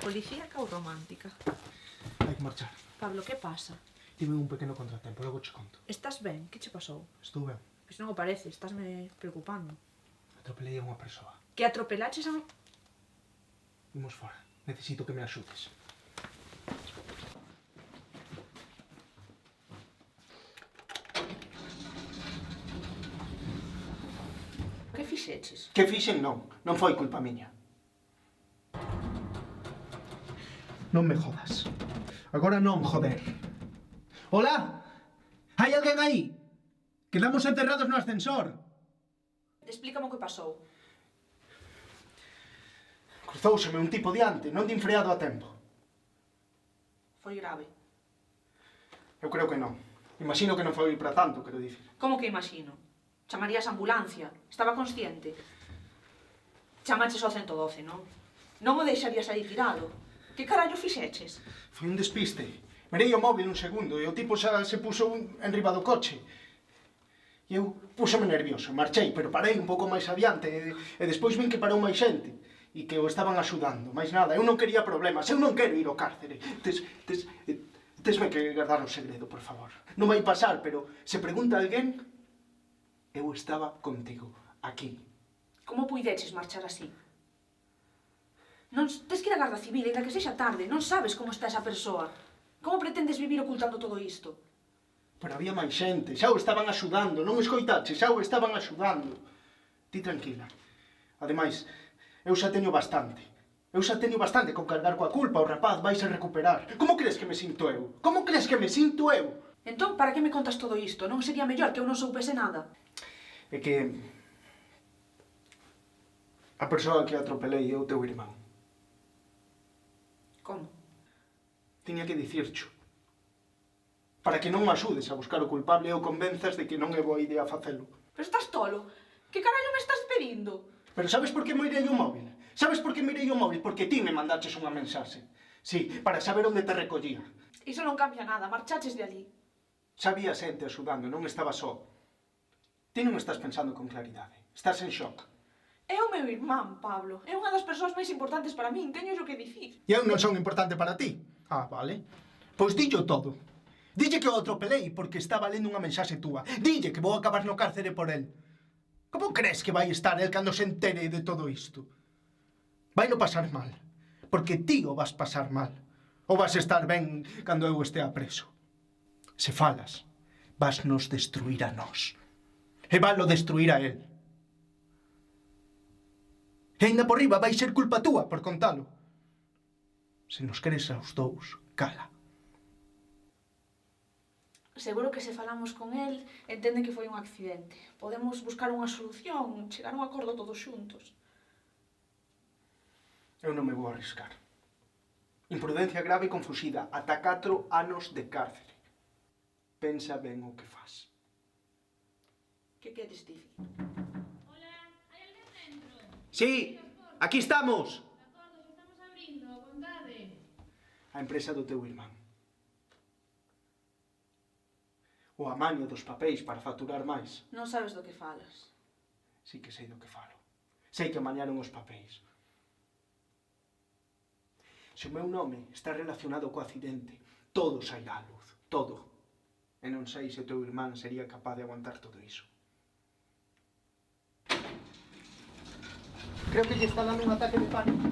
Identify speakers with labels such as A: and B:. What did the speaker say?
A: policíaca ou romántica?
B: Hai que marchar.
A: Pablo, que pasa?
B: Tive un pequeno contratempo, logo che conto.
A: Estás ben? Que che pasou?
B: Estou ben.
A: Pois non o parece, estásme preocupando.
B: Atropelei a unha persoa.
A: Que atropelaches a...
B: Imos fora. Necesito que me axudes.
A: Que fixeches?
B: Que fixen non. Non foi culpa miña. Non me jodas. Agora non, joder. Hola? Hai alguén aí? Quedamos encerrados no ascensor.
A: Explícame o que pasou.
B: Cruzouseme un tipo diante, non din freado a tempo.
A: Foi grave.
B: Eu creo que non. Imagino que non foi para tanto, quero dicir.
A: Como que imagino? Chamarías a ambulancia. Estaba consciente. Chamaches ao 112, non? Non o deixarías aí tirado. Que carallo fixeches?
B: Foi un despiste. Mirei o móvil un segundo e o tipo xa se puso enriba do coche. E eu púxome nervioso, marchei, pero parei un pouco máis adiante e despois vin que parou máis xente e que o estaban axudando, máis nada. Eu non quería problemas, eu non quero ir ao cárcere. Tesme que guardar o segredo, por favor. Non vai pasar, pero se pregunta alguén, eu estaba contigo, aquí.
A: Como puideches marchar así? Non tes que ir á Garda Civil, ainda que sexa tarde. Non sabes como está esa persoa. Como pretendes vivir ocultando todo isto?
B: Pero había máis xente, xa o estaban axudando, non escoitache, xa o estaban axudando. Ti tranquila. Ademais, eu xa teño bastante. Eu xa teño bastante con cargar coa culpa, o rapaz vais a recuperar. Como crees que me sinto eu? Como crees que me sinto eu?
A: Entón, para que me contas todo isto? Non sería mellor que eu non soupese nada?
B: É que... a persoa que atropelei é o teu irmán.
A: Como?
B: Tiña que dicircho. Para que non me axudes a buscar o culpable e o convenzas de que non é boa idea facelo.
A: Pero estás tolo? Que carallo me estás pedindo?
B: Pero sabes por que mirei o móvil? Sabes por que mirei o móvil? Porque ti me mandaches unha mensaxe. Sí, para saber onde te recollía.
A: Iso non cambia nada, marchaches de allí.
B: Xa había xente axudando, non estaba só. Ti non estás pensando con claridade. Estás en shock.
A: É o meu irmán, Pablo. É unha das persoas máis importantes para min. Teño o que dicir.
B: E eu non son importante para ti. Ah, vale. Pois dillo todo. Dille que o atropelei porque estaba lendo unha mensaxe túa. Dille que vou acabar no cárcere por el. Como crees que vai estar el cando se entere de todo isto? Vai no pasar mal. Porque ti o vas pasar mal. Ou vas estar ben cando eu estea preso. Se falas, vas nos destruir a nós. E valo destruir a el. E ainda por riba vai ser culpa túa por contalo. Se nos queres aos dous, cala.
A: Seguro que se falamos con el, entende que foi un accidente. Podemos buscar unha solución, chegar a un acordo todos xuntos.
B: Eu non me vou arriscar. Imprudencia grave e confusida, ata 4 anos de cárcere. Pensa ben o que fas.
A: Que queres dicir?
C: Hola, hai alguén dentro?
B: Sí, aquí estamos.
C: De acordo, xa estamos abrindo, a vontade.
B: A empresa do teu irmán. O amaño dos papéis para facturar máis.
A: Non sabes do que falas.
B: Sí que sei do que falo. Sei que amañaron os papéis. Se o meu nome está relacionado co accidente, todo sairá á luz. Todo. E non sei se o teu irmán sería capaz de aguantar todo iso. Creo que lle está dando un ataque de pánico.